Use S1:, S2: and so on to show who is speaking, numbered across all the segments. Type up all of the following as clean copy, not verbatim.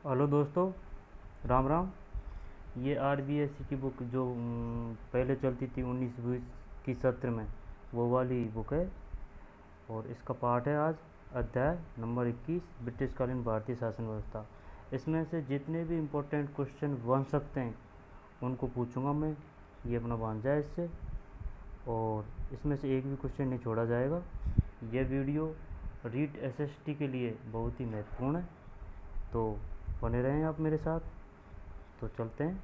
S1: Hello दोस्तों, राम राम। ये RBSC की बुक जो पहले चलती थी 19-20 की सत्र में, वो वाली बुक है। और इसका पाठ है आज अध्याय नंबर 21, ब्रिटिशकालीन भारतीय शासन व्यवस्था। इसमें से जितने भी इम्पोर्टेंट क्वेश्चन बन सकते हैं उनको पूछूंगा मैं। ये अपना भांजा है इससे, और इसमें से एक भी क्वेश्चन नहीं छोड़ा जाएगा। यह वीडियो रीट एसएसटी के लिए बहुत ही महत्वपूर्ण है, तो बने रहें आप मेरे साथ। तो चलते हैं,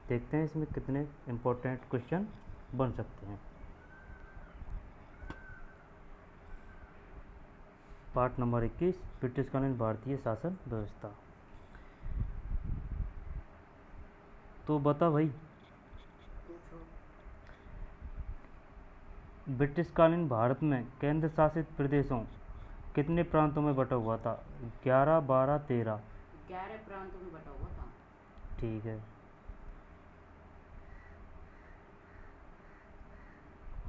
S1: देखते हैं इसमें कितने इम्पोर्टेंट क्वेश्चन बन सकते हैं। पार्ट नंबर 21, ब्रिटिशकालीन भारतीय शासन व्यवस्था। तो बता भाई, ब्रिटिशकालीन भारत में केंद्र शासित प्रदेशों कितने प्रांतों में बटा हुआ था? 11, 12, 13?
S2: 11 प्रांतों में बटा हुआ था।
S1: ठीक है।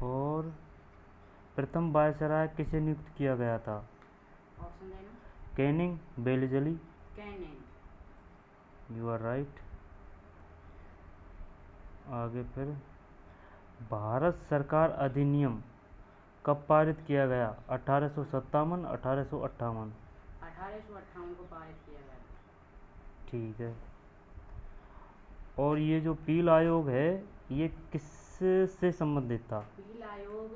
S1: और प्रथम वायसराय किसे नियुक्त किया गया था?
S2: ऑप्शन देना।
S1: Canning, Wellesley?
S2: Canning.
S1: You are right. आगे फिर, भारत सरकार अधिनियम कब पारित किया गया? 1857, 1858?
S2: 1858 को पारित किया गया।
S1: ठीक है। और ये जो पील आयोग है, ये किससे संबंधित था?
S2: पील आयोग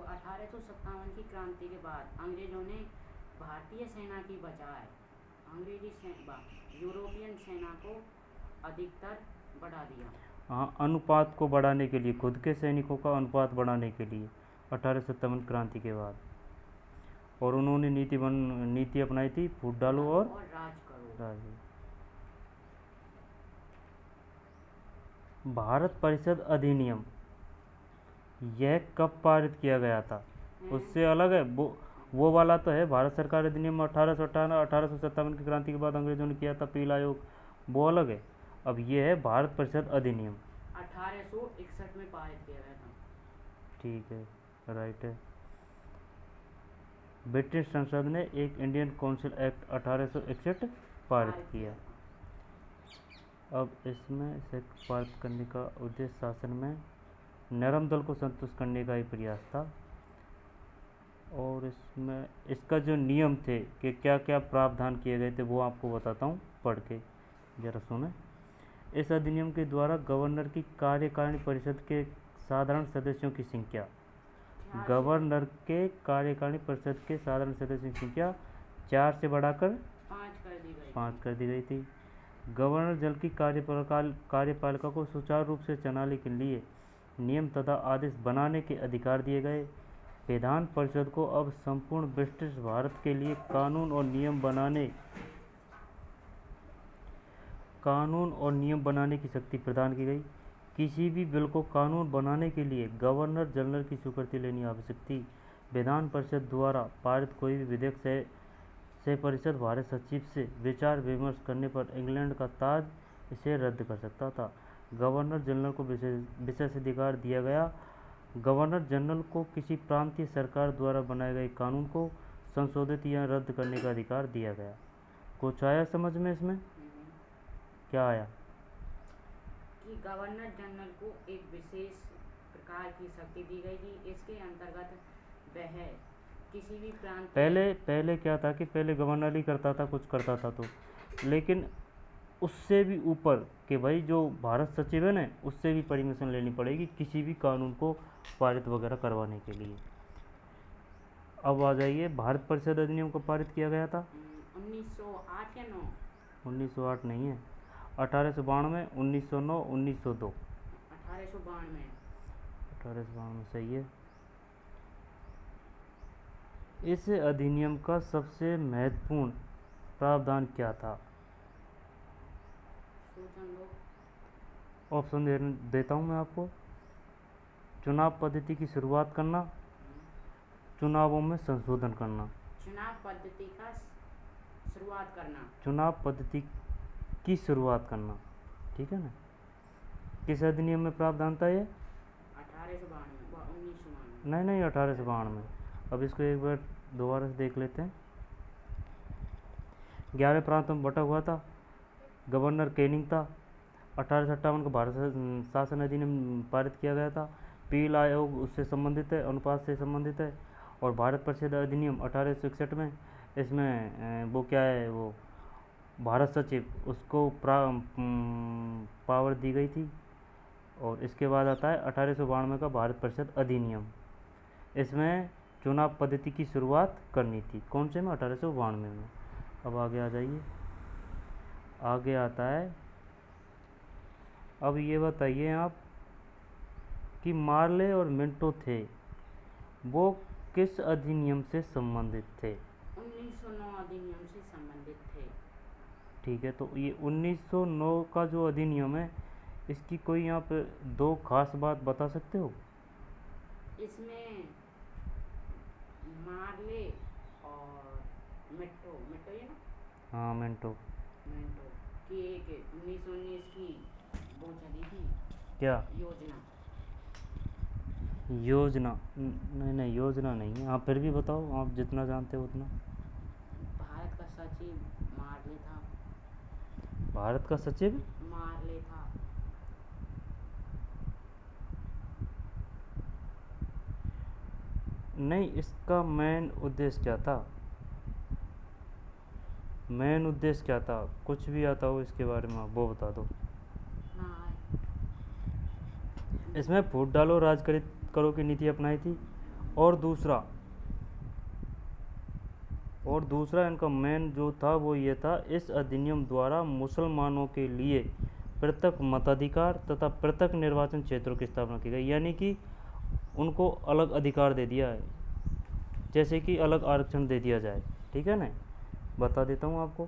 S2: 1857 की क्रांति के बाद अंग्रेजों ने भारतीय सेना की बजाय यूरोपियन सेना को अधिकतर बढ़ा दिया।
S1: हाँ, अनुपात को बढ़ाने के लिए, खुद के सैनिकों का अनुपात बढ़ाने के लिए 1857 क्रांति के बाद। और उन्होंने नीति अपनाई थी, फूट डालो और
S2: राज करो।
S1: राज। भारत परिषद अधिनियम यह कब पारित किया गया था? उससे अलग है वो वाला तो है भारत सरकार अधिनियम 1857 की क्रांति के बाद अंग्रेजों ने किया था पील आयोग, वो अलग है। अब ये है भारत परिषद अधिनियम
S2: 1861 में पारित किया गया था।
S1: ठीक है, राइट है। ब्रिटिश संसद ने एक इंडियन काउंसिल एक्ट 1861 पारित किया। अब इसमें इसे पारित करने का उद्देश्य शासन में नरम दल को संतुष्ट करने का ही प्रयास था। और इसमें इसका जो नियम थे कि क्या क्या प्रावधान किए गए थे वो आपको बताता हूँ पढ़ के, जरा सुने। इस अधिनियम के द्वारा गवर्नर की कार्यकारिणी परिषद के साधारण सदस्यों की संख्या, गवर्नर के कार्यकारिणी परिषद के साधारण सदस्यों की संख्या 4 से बढ़ाकर 5 कर दी गई थी। गवर्नर जल की कार्यपालिका को सुचारू रूप से चलाने के लिए नियम तथा आदेश बनाने के अधिकार दिए गए। विधान परिषद को अब संपूर्ण ब्रिटिश भारत के लिए कानून और नियम बनाने की शक्ति प्रदान की गई। किसी भी बिल को कानून बनाने के लिए गवर्नर जनरल की स्वीकृति लेनी आवश्यक थी। विधान परिषद द्वारा पारित कोई भी विधेयक से परिषद भारत सचिव से विचार विमर्श करने पर इंग्लैंड का ताज इसे रद्द कर सकता था। गवर्नर जनरल को विशेषाधिकार दिया गया। गवर्नर जनरल को किसी प्रांतीय सरकार द्वारा बनाए गए कानून को संशोधित या रद्द करने का अधिकार दिया गया। कुछ आया समझ में इसमें? क्या आया?
S2: कि गवर्नर जनरल को एक विशेष प्रकार की शक्ति दी गई थी। इसके अंतर्गत वह किसी भी प्रांत
S1: पहले क्या था कि पहले गवर्नर ही करता था, कुछ करता था, तो लेकिन उससे भी ऊपर कि भाई जो भारत सचिव है ना, उससे भी परमिशन लेनी पड़ेगी किसी भी कानून को पारित वगैरह करवाने के लिए। अब आ जाइए, भारत परिषद अधिनियम को पारित किया गया था
S2: 1908 या 9?
S1: 1908 नहीं है, 1892, 1909, 1902।
S2: 1892।
S1: 1892 सही है। इस अधिनियम का सबसे महत्वपूर्ण प्रावधान क्या था? ऑप्शन देता हूँ मैं आपको। चुनाव पद्धति की शुरुआत करना, चुनावों में संशोधन करना।
S2: चुनाव पद्धति का शुरुआत करना।
S1: चुनाव पद्धति की शुरुआत करना, ठीक है ना। किस अधिनियम में प्रावधान था ये?
S2: 1892, 1992।
S1: नहीं, 1892। अब इसको एक बार दोबारा से देख लेते हैं। 11 प्रांतों में बटा हुआ था। गवर्नर कैनिंग था। 1857 को भारत शासन अधिनियम पारित किया गया था। पील आयोग उससे संबंधित है, अनुपात से संबंधित है। और भारत परिषद अधिनियम 1861 में इसमें वो क्या है, वो भारत सचिव उसको पावर दी गई थी। और इसके बाद आता है 1892 का भारत परिषद अधिनियम। इसमें चुनाव पद्धति की शुरुआत करनी थी। कौन से में? 1892 में। अब आगे आ जाइए। आगे आता है, अब ये बताइए आप कि मार्ले और मिंटो थे वो किस अधिनियम से संबंधित थे?
S2: 1909 अधिनियम से संबंधित थे।
S1: ठीक है, तो ये 1909 का जो अधिनियम है, इसकी कोई आप दो खास बात बता सकते हो?
S2: इसमें मार्ले और मिंटो मिंटो ये ना
S1: हाँ, मिंटो।
S2: मिंटो की एक 1919 की वो चली थी
S1: क्या
S2: योजना।
S1: योजना? नहीं नहीं, योजना नहीं है। आप फिर भी बताओ, आप जितना जानते हो उतना।
S2: भारत का सचिव मार्ले था।
S1: भारत का सचिव
S2: मार्ले था।
S1: नहीं, इसका मेन उद्देश्य क्या था? मेन उद्देश्य क्या था? कुछ भी आता हो इसके बारे में आप वो बता दो।
S2: ना
S1: इसमें फूट डालो राज करो की नीति अपनाई थी। और दूसरा इनका मेन जो था वो ये था, इस अधिनियम द्वारा मुसलमानों के लिए पृथक मताधिकार तथा पृथक निर्वाचन क्षेत्रों की स्थापना की गई। यानी कि उनको अलग अधिकार दे दिया है, जैसे कि अलग आरक्षण दे दिया जाए। ठीक है ना? बता देता हूँ आपको।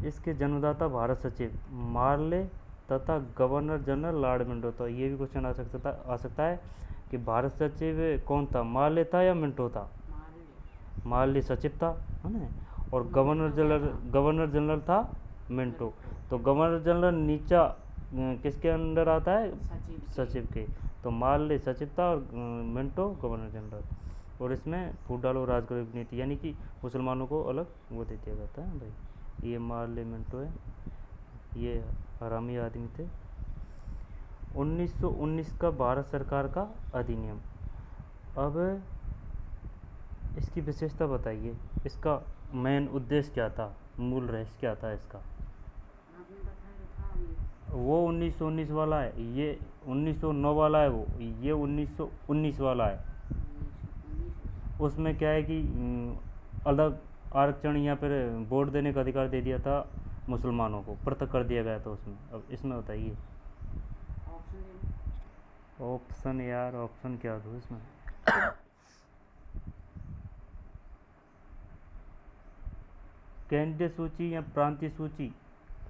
S1: इसके जन्मदाता भारत सचिव मार्ले तथा गवर्नर जनरल लॉर्ड मिंटो था। ये भी क्वेश्चन आ सकता है कि भारत सचिव कौन था, मार्ले था या मिंटो था? मार्ले सचिव था, है ना। और गवर्नर जनरल था मिंटो। तो गवर्नर जनरल नीचा किसके अंडर आता है? सचिव के। तो मार्ले सचिव था और मिंटो गवर्नर जनरल। और इसमें फूट डालो राज करो की नीति, यानी कि मुसलमानों को अलग वो दे दिया जाता है भाई। ये मार्ले मिंटो है, ये हरामी आदमी थे। 1919 का भारत सरकार का अधिनियम। अब इसकी विशेषता बताइए, इसका मेन उद्देश्य क्या था, मूल रहस्य क्या था इसका?
S2: आपने बताया था अभी।
S1: वो 1919 वाला है, ये 1909 वाला है, वो ये 1919 वाला है।
S2: 1919
S1: उसमें क्या है कि अलग आरक्षण या फिर वोट देने का अधिकार दे दिया था मुसलमानों को, पृथक कर दिया गया था उसमें। अब इसमें बताइए।
S2: ऑप्शन दे दो।
S1: ऑप्शन? यार ऑप्शन क्या दूँ इसमें? केंद्रीय सूची या प्रांतीय सूची,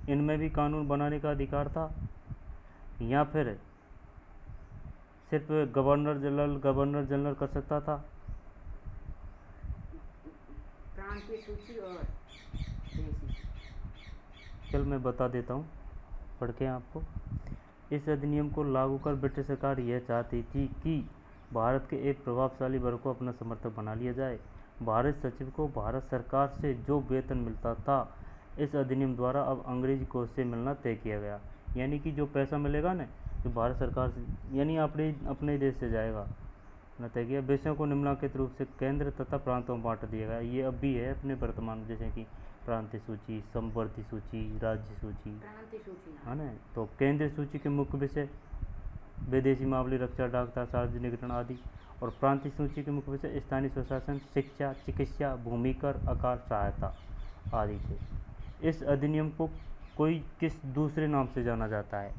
S1: इनमें भी कानून बनाने का अधिकार था, या फिर सिर्फ गवर्नर जनरल कर सकता था?
S2: प्रांतीय सूची और देसी।
S1: चल मैं बता देता हूँ पढ़ के आपको। इस अधिनियम को लागू कर ब्रिटिश सरकार यह चाहती थी कि भारत के एक प्रभावशाली वर्ग को अपना समर्थक बना लिया जाए। भारत सचिव को भारत सरकार से जो वेतन मिलता था, इस अधिनियम द्वारा अब अंग्रेजी कोष से मिलना तय किया गया। यानी कि जो पैसा मिलेगा ना, जो भारत सरकार से, यानी अपने देश से जाएगा न तय किया। विषयों को निम्नलिखित रूप से केंद्र तथा प्रांतों में बांट दिया गया। ये अब भी है अपने वर्तमान में, जैसे कि प्रांतीय सूची, समवर्ती सूची, राज्य सूची,
S2: प्रांतीय सूची
S1: है ना। तो केंद्रीय सूची के मुख्य विषय विदेशी मामले, रक्षा, डाकता, सार्वजनिक वितरण आदि। और प्रांतीय सूची के मुख्य विषय स्थानीय स्वशासन, शिक्षा, चिकित्सा, भूमि कर, आकार, सहायता आदि थे। इस अधिनियम को कोई किस दूसरे नाम से जाना जाता है?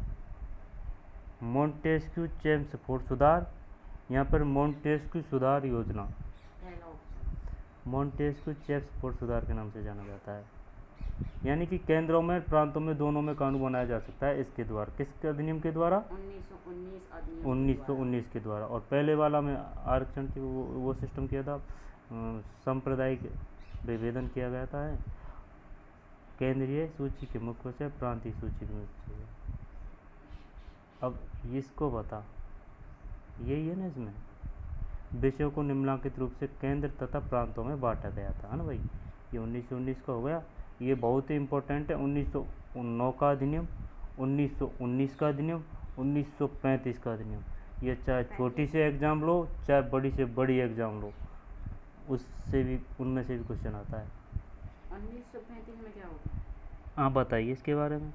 S1: मोंटेस्क्यू चेम्सफोर्ड सुधार, या फिर मोंटेस्क्यू सुधार योजना?
S2: पहला ऑप्शन।
S1: मोंटेस्क्यू चेम्सफोर्ड सुधार के नाम से जाना जाता है। यानी कि केंद्रों में, प्रांतों में, दोनों में कानून बनाया जा सकता है इसके द्वारा। किसके अधिनियम के द्वारा?
S2: 1919 अधिनियम
S1: 1919 के द्वारा। और पहले वाला में आरक्षण की वो सिस्टम किया था, सांप्रदायिक विभेदन किया गया था। केंद्रीय सूची के मुख्य से प्रांतीय सूची के मुख्य से। अब इसको बता, यही है ना इसमें, विषयों को निम्नलिखित रूप से केंद्र तथा प्रांतों में बांटा गया था, है ना भाई। ये 1919 का हो गया। ये बहुत ही इम्पोर्टेंट है। 1909 का अधिनियम, 1919 का अधिनियम, 1935 का अधिनियम। ये चाहे छोटी से एग्ज़ाम लो चाहे बड़ी से बड़ी एग्ज़ाम लो, उससे भी उनमें से भी क्वेश्चन आता है।
S2: 1935 में क्या होता है?
S1: आप बताइए इसके बारे में।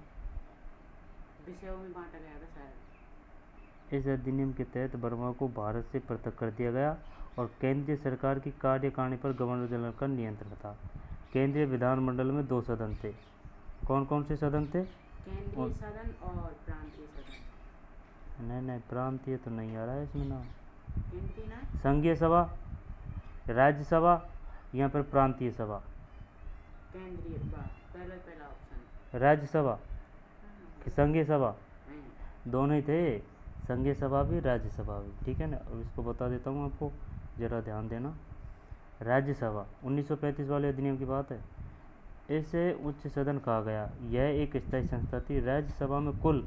S2: विषयों में बांटा गया था शायद।
S1: इस अधिनियम के तहत बर्मा को भारत से पृथक कर दिया गया और केंद्रीय सरकार की कार्यकारिणी पर गवर्नर जनरल का नियंत्रण था। केंद्रीय विधानमंडल में 2 सदन थे। कौन कौन से सदन थे?
S2: केंद्रीय सदन और प्रांतीय सदन।
S1: नहीं, प्रांतीय तो नहीं आ रहा है इसमें ना।
S2: केंद्रीय ना,
S1: संघीय सभा, राज्यसभा या फिर प्रांतीय सभा?
S2: केंद्रीय, पहला ऑप्शन।
S1: राज्यसभा कि संघीय सभा?
S2: नहीं।
S1: दोनों ही थे, संघीय सभा भी राज्यसभा भी। ठीक है ना। अब इसको बता देता हूँ आपको, ज़रा ध्यान देना। राज्यसभा 1935 वाले अधिनियम की बात है। इसे उच्च सदन कहा गया। यह एक स्थायी संस्था थी। राज्यसभा में कुल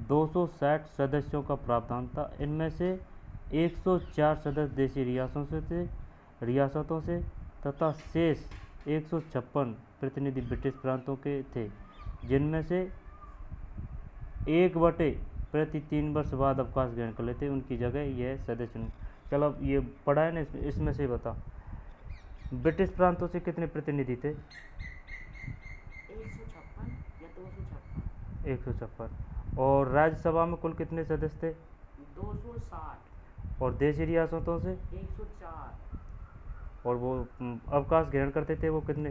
S1: 260 सदस्यों का प्रावधान था। इनमें से 104 सदस्य देशी रियासतों से तथा शेष 156 प्रतिनिधि ब्रिटिश प्रांतों के थे, जिनमें से 1/3 वर्ष बाद अवकाश ग्रहण कर लेते। उनकी जगह यह सदस्य चुने। चलो अब ये पढ़ा है ना, इसमें से बता, ब्रिटिश प्रांतों से कितने प्रतिनिधि थे?
S2: 156 या 256?
S1: 156। और राज्यसभा में कुल कितने सदस्य थे?
S2: 260।
S1: और देशी रियासतों से?
S2: 104।
S1: और वो अवकाश ग्रहण करते थे वो कितने?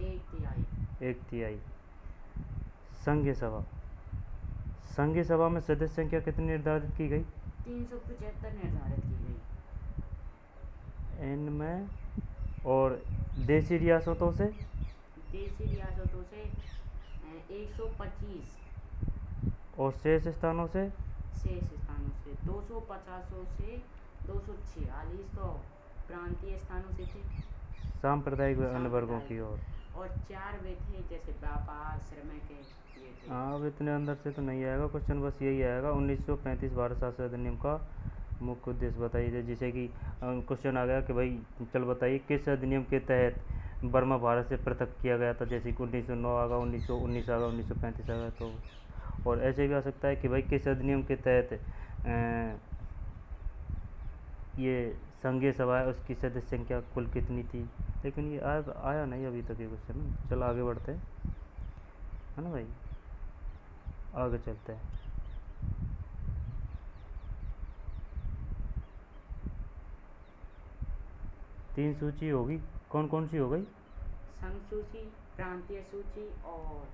S2: 1/3।
S1: संघीय सभा में सदस्य संख्या कितनी निर्धारित की गई?
S2: 375 निर्धारित की गई।
S1: इनमें और देशी रियासतों से?
S2: देशी रियासतों से 125।
S1: और शेष स्थानों से?
S2: शेष स्थानों से 250 से 246 तो प्रांतीय स्थानों से थे।
S1: सांप्रदायिक अन्य वर्गों की ओर।
S2: और 4 वे थे जैसे व्यापार, श्रमिक, ये थे।
S1: हाँ, अब इतने अंदर से तो नहीं आएगा क्वेश्चन, बस यही आएगा 1935 भारत शासन अधिनियम का मुख्य उद्देश्य बताइए। जैसे कि क्वेश्चन आ गया कि भाई चल बताइए किस अधिनियम के तहत बर्मा भारत से पृथक किया गया था। जैसे कि 1909 आ गया, 1919 आ गया, 1935 आ गया। तो और ऐसे भी आ सकता है कि भाई किस अधिनियम के तहत ये संघीय सभा है उसकी सदस्य संख्या कुल कितनी थी। लेकिन ये आया नहीं अभी तक ये क्वेश्चन। चलो आगे बढ़ते हैं, है ना भाई, आगे चलते हैं। तीन सूची होगी, कौन कौन सी हो गई?
S2: संघ सूची, प्रांतीय सूची और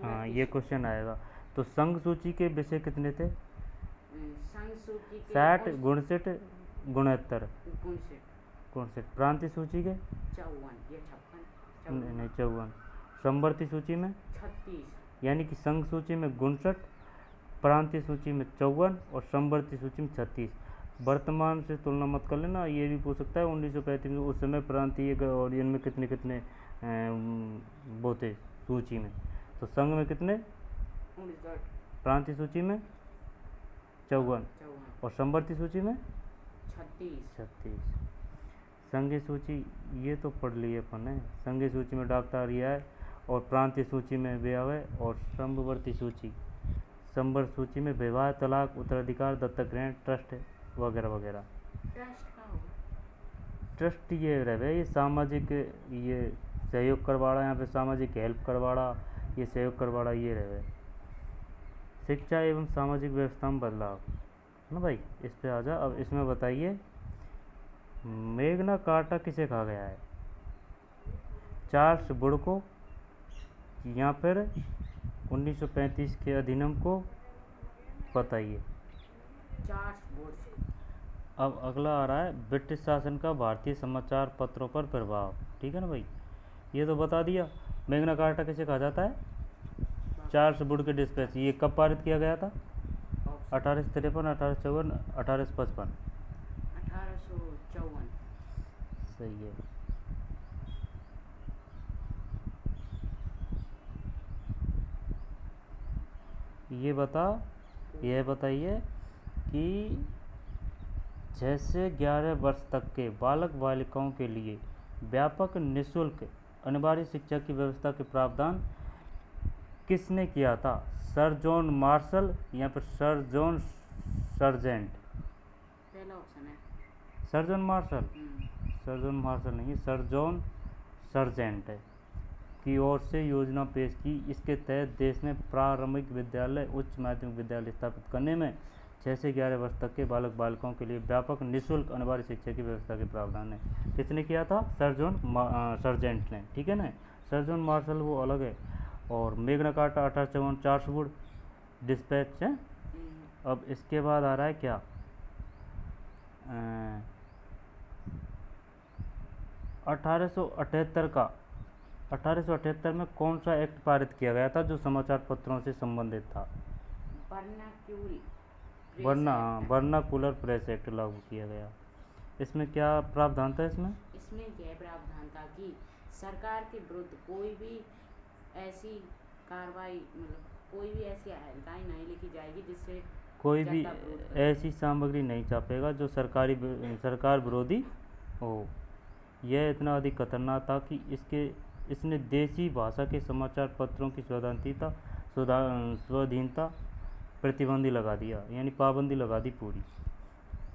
S1: हाँ, ये क्वेश्चन आएगा। तो संघ सूची के विषय कितने थे?
S2: संघ सूची के
S1: 60, 59, 69।
S2: 59।
S1: प्रांतीय सूची के
S2: 54 या 56।
S1: नहीं 54। समवर्ती सूची में
S2: 36।
S1: यानी कि संघ सूची में 59, प्रांतीय सूची में 54 और समवर्ती सूची में 36। वर्तमान से तुलना मत कर लेना, ये भी पूछ सकता है 1935 में उस समय प्रांतीय और इनमें कितने कितने वो थे सूची में। तो संघ में कितने?
S2: 59।
S1: प्रांतीय सूची में 54 और समवर्ती सूची में
S2: 36।
S1: संघीय सूची ये तो पढ़ लिए अपन ने। संघीय सूची में डॉक्टर रियाय और प्रांतीय सूची में व्यय और समवर्ती सूची सूची में विवाह, तलाक, उत्तराधिकार, दत्तक ग्रहण, ट्रस्ट वगैरह वगैरह।
S2: ट्रस्ट का होगा?
S1: ट्रस्ट ये रहे, ये सामाजिक, ये सहयोग करवाड़ा, यहाँ पे सामाजिक हेल्प करवाड़ा, ये सहयोग करवाड़ा ये रहे। शिक्षा एवं सामाजिक व्यवस्था में बदलाव, है ना भाई। इस पे आ जा। अब इसमें बताइए मेग्ना कार्टा किसे कहा गया है? चार्ल्स वुड को या फिर 1935 के अधिनियम को? बताइए।
S2: Charles Wood.
S1: अब अगला आ रहा है ब्रिटिश शासन का भारतीय समाचार पत्रों पर प्रभाव। ठीक है ना भाई, ये तो बता दिया। मेग्ना कार्टा किसे कहा जाता है? चार्ल्स वुड के डिस्पैच। ये कब पारित किया गया था? 1853, 1854, 1855?
S2: 1854।
S1: सही है। ये बताइए कि 6 से 11 वर्ष तक के बालक बालिकाओं के लिए व्यापक निःशुल्क अनिवार्य शिक्षा की व्यवस्था के प्रावधान किसने किया था? सर जॉन मार्शल या फिर सर जॉन सर्जेंट?
S2: पहला ऑप्शन है।
S1: Sir John Marshall? Sir John Marshall नहीं, सर जॉन सर्जेंट है की ओर से योजना पेश की। इसके तहत देश में प्रारंभिक विद्यालय, उच्च माध्यमिक विद्यालय स्थापित करने में 6 से 11 वर्ष तक के बालक बालिकाओं के लिए व्यापक निःशुल्क अनिवार्य शिक्षा की व्यवस्था के प्रावधान है। किसने किया था? सर जॉन सर्जेंट ने, ठीक है ना। सर जॉन मार्शल वो अलग है। और मेग्ना कार्टा 1854 चार्ल्स डिस्पैच है। अब इसके बाद आ रहा है क्या, 1878 में कौन सा एक्ट पारित किया गया था जो समाचार पत्रों से संबंधित था? वर्नाकुलर प्रेस एक्ट लागू किया गया। इसमें क्या प्रावधान था? इसमें
S2: यह प्रावधान था कि सरकार के विरुद्ध कोई भी ऐसी कार्रवाई, मतलब कोई भी ऐसी हेल्पलाइन नहीं लिखी जाएगी जिससे
S1: कोई भी ऐसी सामग्री नहीं छापेगा जो सरकार विरोधी हो। यह इतना अधिक खतरनाक था कि इसने देसी भाषा के समाचार पत्रों की स्वाधीनता प्रतिबंधी लगा दिया, यानी पाबंदी लगा दी पूरी।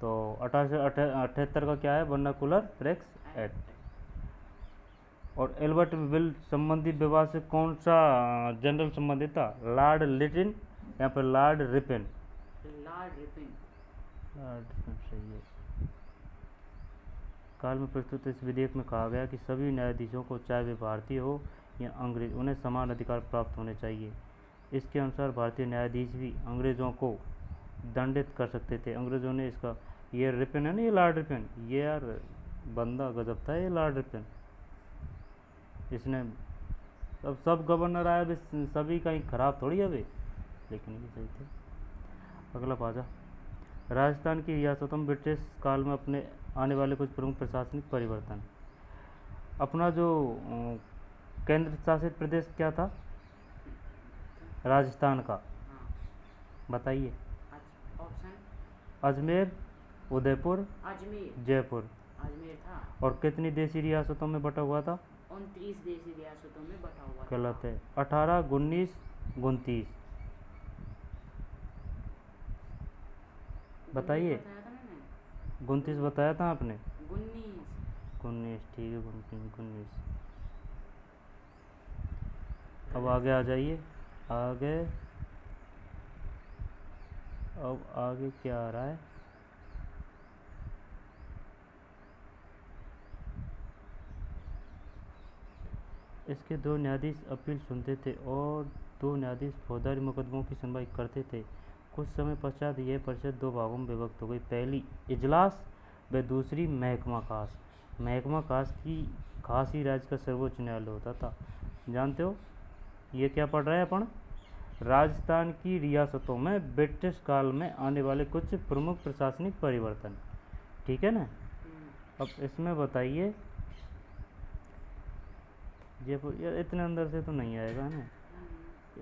S1: तो 1878 का क्या है? Vernacular press act. और एल्बर्ट विल संबंधी विवाद से कौन सा जनरल संबंधित था? लॉर्ड लिटिन या फिर लॉर्ड रिपन?
S2: लॉर्ड रिपन
S1: सही है। काल में प्रस्तुत इस विधेयक में कहा गया कि सभी न्यायाधीशों को, चाहे वे भारतीय हो या अंग्रेज, उन्हें समान अधिकार प्राप्त होने चाहिए। इसके अनुसार भारतीय न्यायाधीश भी अंग्रेजों को दंडित कर सकते थे। अंग्रेजों ने इसका, ये रिपन है ना, ये लॉर्ड रिपन, ये यार बंदा गजब था ये लॉर्ड रिपन। इसने अब सब गवर्नर आए अभी सभी कहीं खराब थोड़ी है अभी, लेकिन ये सही थे। अगला पाजा, राजस्थान की रियासतों में ब्रिटिश काल में अपने आने वाले कुछ प्रमुख प्रशासनिक परिवर्तन। अपना जो केंद्र शासित प्रदेश क्या था राजस्थान का? बताइए।
S2: ऑप्शन
S1: अजमेर, उदयपुर, जयपुर।
S2: अजमेर था।
S1: और कितनी देशी रियासतों में बटा हुआ था?
S2: 29 देशी रियासतों में बटा हुआ था।
S1: गलत है, 18, 19, 29। बताइए। 29 बताया था आपने? 19, ठीक है, 19। अब आगे आ जाइए, आगे। अब आगे क्या आ रहा है? इसके 2 न्यायाधीश अपील सुनते थे और 2 न्यायाधीश फौजदारी मुकदमों की सुनवाई करते थे। कुछ समय पश्चात यह परिषद 2 भागों में विभक्त हो गई, पहली इजलास व दूसरी महकमा खास। महकमा खास ही राज्य का सर्वोच्च न्यायालय होता था। जानते हो ये क्या पढ़ रहे हैं अपन? राजस्थान की रियासतों में ब्रिटिश काल में आने वाले कुछ प्रमुख प्रशासनिक परिवर्तन, ठीक है ना। अब इसमें बताइए, जयपुर, यार इतने अंदर से तो नहीं आएगा ना,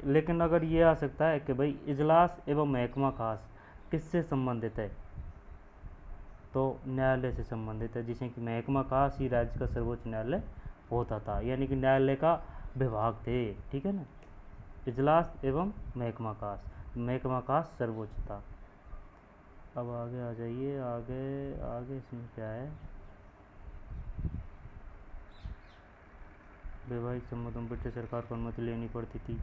S1: लेकिन अगर ये आ सकता है कि भाई इजलास एवं महकमा खास किससे संबंधित है, तो न्यायालय से संबंधित है, जिसे कि महकमा खास ही राज्य का सर्वोच्च न्यायालय होता था, यानी कि न्यायालय का विभाग थे, ठीक है ना। इजलास एवं महकमा खास सर्वोच्च था। अब आगे आ जाइए, आगे इसमें क्या है? वैवाहिक संबंधों में ब्रिटिश सरकार को अनुमति लेनी पड़ती थी।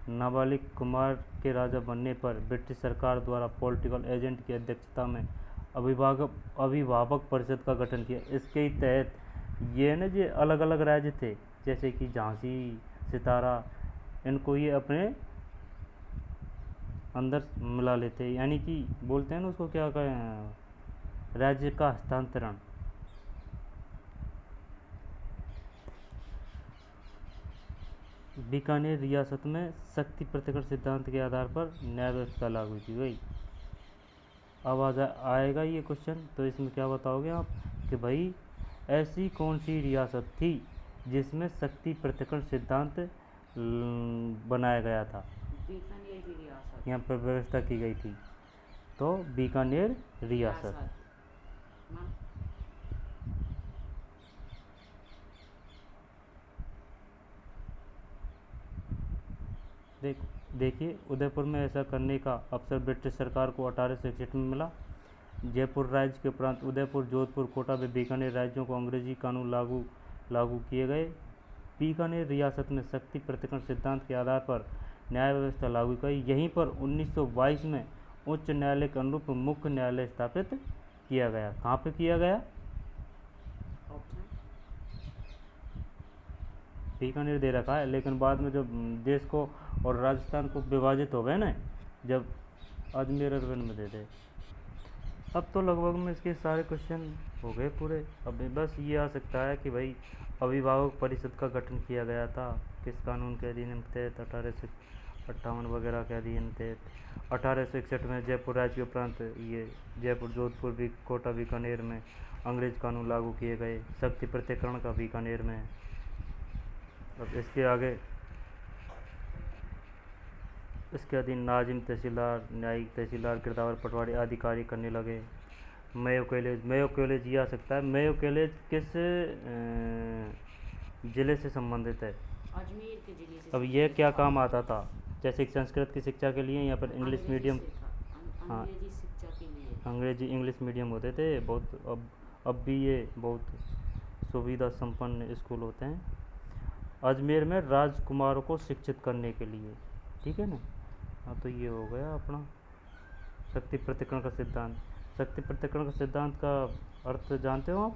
S1: नाबालिग कुमार के राजा बनने पर ब्रिटिश सरकार द्वारा पॉलिटिकल एजेंट की अध्यक्षता में अभिभावक परिषद का गठन किया। इसके तहत ये न जो अलग अलग राज्य थे, जैसे कि झांसी, सितारा, इनको ये अपने अंदर मिला लेते, यानी कि बोलते हैं ना उसको, क्या कहें, राज्य का हस्तांतरण। बीकानेर रियासत में शक्ति प्रतिकरण सिद्धांत के आधार पर न्याय व्यवस्था लागू की गई। अब आएगा ये क्वेश्चन, तो इसमें क्या बताओगे आप कि भाई ऐसी कौन सी रियासत थी जिसमें शक्ति प्रतिकरण सिद्धांत बनाया गया था?
S2: बीकानेर की रियासत,
S1: यहाँ पर व्यवस्था की गई थी, तो बीकानेर रियासत। देखिए, उदयपुर में ऐसा करने का अवसर ब्रिटिश सरकार को 1861 में मिला। जयपुर राज्य के उपरांत उदयपुर, जोधपुर, कोटा व बीकानेर राज्यों को अंग्रेजी कानून लागू किए गए। बीकानेर रियासत में शक्ति पृथक्करण सिद्धांत के आधार पर न्याय व्यवस्था लागू की। यहीं पर 1922 में उच्च न्यायालय के अनुरूप मुख्य न्यायालय स्थापित किया गया। कहाँ पे किया गया?
S2: ऑप्शन
S1: बीकानेर दे रखा है, लेकिन बाद में जब देश को और राजस्थान को विभाजित हो गए ना, जब अजमेर अरवन में दे दे। अब तो लगभग में इसके सारे क्वेश्चन हो गए पूरे। अब बस ये आ सकता है कि भाई अभिभावक परिषद का गठन किया गया था किस कानून के अधिनियम के तहत? 1858 वगैरह के अधिनियम तहत। 1861 में जयपुर राज्य के उपरांत ये जयपुर, जोधपुर, कोटा, बीकानेर में अंग्रेज कानून लागू किए गए। शक्ति पृथक्करण का बीकानेर में। अब इसके आगे इसके अधीन नाजिम तहसीलदार, न्यायिक तहसीलदार, गिरदावर, पटवारी आदि कार्य करने लगे। मेयो कॉलेज ये आ सकता है। मेयो कॉलेज किस ज़िले से संबंधित है?
S2: अजमेर के जिले से।
S1: अब ये क्या काम आता था? जैसे संस्कृत की शिक्षा के लिए या फिर इंग्लिश मीडियम? हाँ,
S2: अंग्रेजी शिक्षा के लिए।
S1: अंग्रेजी इंग्लिश मीडियम होते थे बहुत। अब भी ये बहुत सुविधा संपन्न स्कूल होते हैं। अजमेर में राजकुमारों को शिक्षित करने के लिए, ठीक है ना। हाँ, तो ये हो गया अपना शक्ति पृथक्करण का सिद्धांत। शक्ति पृथक्करण का सिद्धांत का अर्थ जानते हो आप?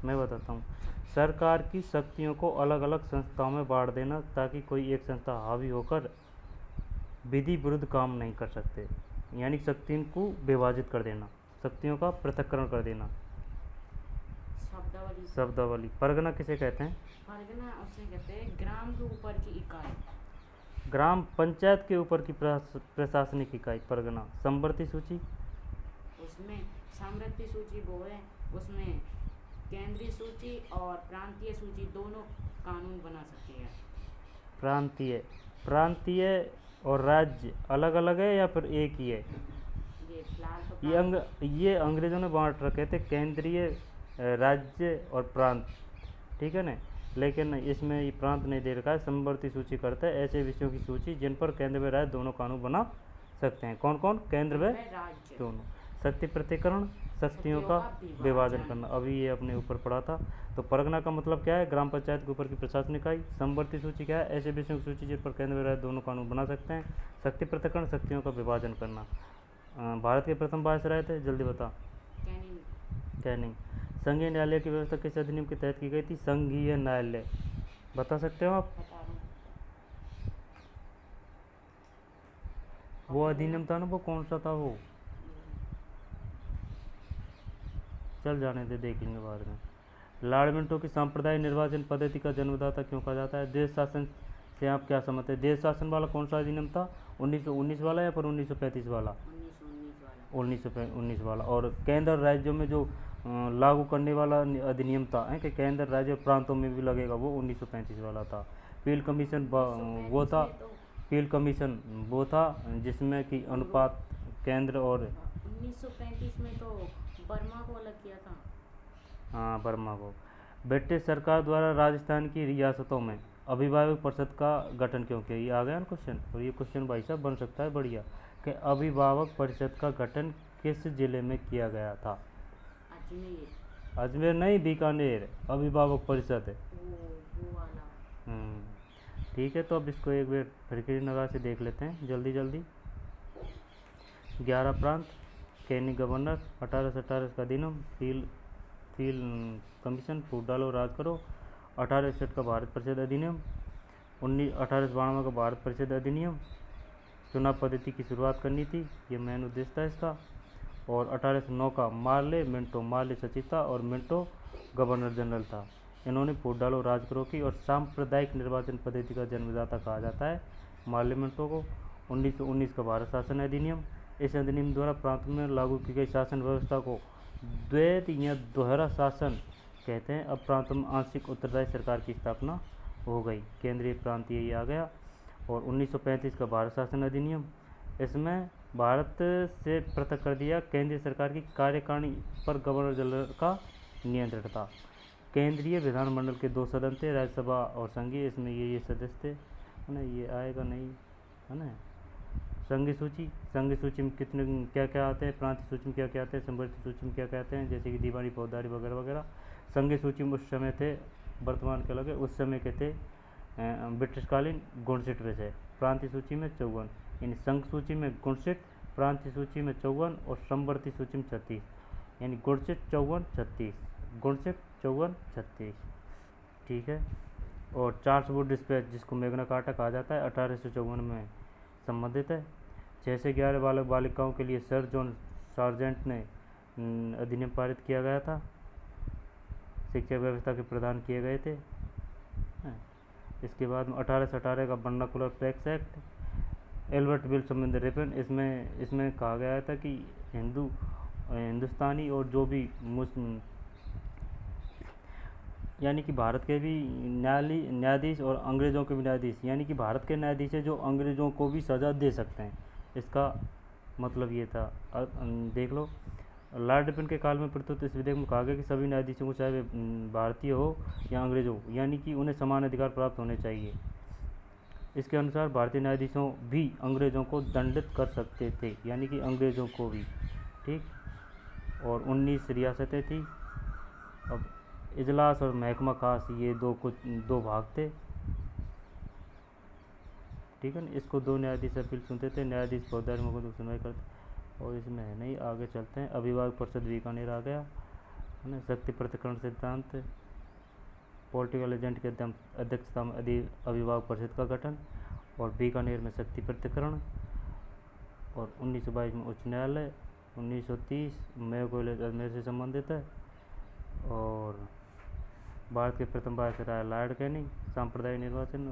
S1: मैं बताता हूँ। सरकार की शक्तियों को अलग अलग संस्थाओं में बांट देना ताकि कोई एक संस्था हावी होकर विधि विरुद्ध काम नहीं कर सकते, यानी शक्तियों को विभाजित कर देना, शक्तियों का पृथक्करण कर देना। शब्दावली। परगना किसे कहते हैं?
S2: परगना उसे कहते हैं ग्राम के ऊपर की इकाई।
S1: ग्राम पंचायत के ऊपर की प्रशासनिक इकाई परगना। समवर्ती सूची,
S2: उसमें समवर्ती सूची वो है, उसमें केंद्रीय सूची और प्रांतीय सूची दोनों कानून बना सकती है।
S1: प्रांतीय और राज्य अलग अलग है या फिर एक ही है?
S2: ये फिलहाल तो
S1: ये अंग्रेजों ने बांट रखे थे, केंद्रीय, राज्य और प्रांत, ठीक है ना। लेकिन इसमें ये प्रांत नहीं दे रखा है। समवर्ती सूची करता है ऐसे विषयों की सूची जिन पर केंद्र व राज्य दोनों कानून बना सकते हैं। कौन कौन? केंद्र व
S2: राज्य
S1: दोनों। शक्ति पृथक्करण, शक्तियों का विभाजन करना, अभी ये अपने ऊपर पड़ा था। तो परगना का मतलब क्या है? ग्राम पंचायत के ऊपर की प्रशासनिक इकाई। समवर्ती सूची क्या है? ऐसे विषयों की सूची जिन पर केंद्र व राज्य दोनों कानून बना सकते हैं। शक्ति पृथक्करण, शक्तियों का विभाजन करना। भारत के प्रथम वायसराय थे, जल्दी बता। कैनिंग। संघीय न्यायालय की व्यवस्था किस अधिनियम के तहत की गई थी? संघीय न्यायालय, बता सकते हो आप? वो अधिनियम था ना, वो कौन सा था वो? चल जाने दे, देख लेंगे बाद में। लॉर्ड मिंटो की सांप्रदायिक निर्वाचन पद्धति का जन्मदाता क्यों कहा जाता है? देश शासन से आप क्या समझते हैं? देश शासन वाला कौन सा अधिनियम था? 1919 वाला या फिर 1935 वाला? 1919 वाला। और केंद्र राज्यों में जो लागू करने वाला अधिनियम था कि केंद्र राज्य प्रांतों में भी लगेगा, वो 1935 वाला था। पील कमीशन वो था, पील कमीशन वो था जिसमें कि अनुपात केंद्र और
S2: 1935 में तो बर्मा को अलग किया था।
S1: हाँ, बर्मा को। ब्रिटिश सरकार द्वारा राजस्थान की रियासतों में अभिभावक परिषद का गठन क्यों किया? ये आ गया ना क्वेश्चन। और ये क्वेश्चन भाई साहब बन सकता है बढ़िया कि अभिभावक परिषद का गठन किस जिले में किया गया था? अजमेर नहीं, बीकानेर। अभिभावक परिषद है
S2: वो वाला।
S1: ठीक है, तो अब इसको एक बार फिर की निगाह से देख लेते हैं जल्दी जल्दी। 11 प्रांत, कैनिंग गवर्नर, 1818 का अधिनियम, फील कमीशन, फूट डालो राज करो, 1861 का भारत परिषद अधिनियम, 1892 का भारत परिषद अधिनियम, चुनाव पद्धति की शुरुआत करनी थी, ये मेन उद्देश्य था इसका। और 1809 का मार्ले सचिव था और मिंटो गवर्नर जनरल था। इन्होंने फूट डालो राज करो की और सांप्रदायिक निर्वाचन पद्धति का जन्मदाता कहा जाता है मार्ले मिंटो को। 1919 का भारत शासन अधिनियम, इस अधिनियम द्वारा प्रांत में लागू की गई शासन व्यवस्था को द्वैत या दोहरा शासन कहते हैं। अब प्रांतों में आंशिक उत्तरदायी सरकार की स्थापना हो गई, केंद्रीय प्रांतीय ये आ गया। और 1935 का भारत शासन अधिनियम, इसमें भारत से पृथक कर दिया केंद्रीय सरकार की कार्यकारिणी पर गवर्नर जनरल का नियंत्रण था। केंद्रीय विधानमंडल के 2 सदन थे, राज्यसभा और संघीय, इसमें ये सदस्य थे ना, ये आएगा नहीं। है ना। संघीय सूची में कितने क्या क्या आते हैं, प्रांतीय सूची में क्या क्या आते हैं, संवर्धित सूची में क्या क्या आते हैं, जैसे कि दीवानी, फौजदारी वगैरह वगैरह। संघीय सूची में उस समय थे, वर्तमान के लगे उस समय के थे ब्रिटिशकालीन 59 विषय। प्रांतीय सूची में 54, यानी संघ सूची में 59, प्रांतीय सूची में 54 और संवर्धित सूची में 36, यानी 59, 54, 36, 59, 54, 36। ठीक है। और चार्ल्स वुड डिस्पैच, जिसको मैग्ना कार्टा कहा जाता है, 1854 में संबंधित है। 6 से 11 बालक बालिकाओं के लिए सर जॉन सार्जेंट ने अधिनियम पारित किया गया था, शिक्षा व्यवस्था के प्रदान किए गए थे। इसके बाद में 1818 का vernacular tax act, Albert Wilson Ripon, इसमें कहा गया था कि हिंदुस्तानी और जो भी मुस्लिम, यानी कि भारत के भी न्यायाधीश और अंग्रेज़ों के भी न्यायाधीश, यानी कि भारत के न्यायाधीश है जो अंग्रेज़ों को भी सज़ा दे सकते हैं, इसका मतलब ये था। देख लो, लॉर्ड रिपन के काल में प्रस्तुत इस विधेयक में कहा गया कि सभी न्यायाधीशों को, चाहे वे भारतीय हो या अंग्रेज हो, यानी कि उन्हें समान अधिकार प्राप्त होने चाहिए। इसके अनुसार भारतीय न्यायाधीशों भी अंग्रेज़ों को दंडित कर सकते थे, यानी कि अंग्रेज़ों को भी। ठीक। और 19 रियासतें थी। अब इजलास और महकमा खास, ये दो भाग थे। ठीक है ना। इसको 2 न्यायाधीश अपील सुनते थे, न्यायाधीश फौजदारी मुकदमे की सुनवाई करते। और इसमें है नहीं, आगे चलते हैं। अभिभावक परिषद बीकानेर आ गया, है ना। शक्ति पृथक्करण सिद्धांत, पॉलिटिकल एजेंट के अध्यक्षता में अभिभावक परिषद का गठन, और बीकानेर में शक्ति पृथक्करण। और 1922 में उच्च न्यायालय, 1930 मेयो कॉलेज अजमेर से संबंधित है। और भारत के प्रथम वायसराय लॉर्ड कैनिंग, सांप्रदायिक निर्वाचन,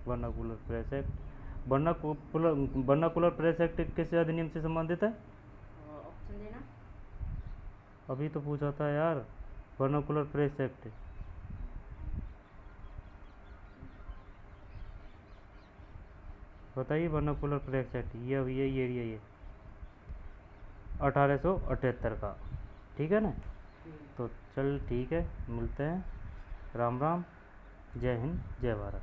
S1: vernacular press act. Vernacular press act किस अधिनियम से संबंधित है?
S2: ऑप्शन देना।
S1: अभी तो पूछा था यार, वर्नाकुलर प्रेस एक्ट। बताइए, वर्नाकुलर प्रेस एक्ट, ये एरिया, ये 1878 का। ठीक है ना। तो चल ठीक है, मिलते हैं। राम राम, जय हिंद, जय भारत।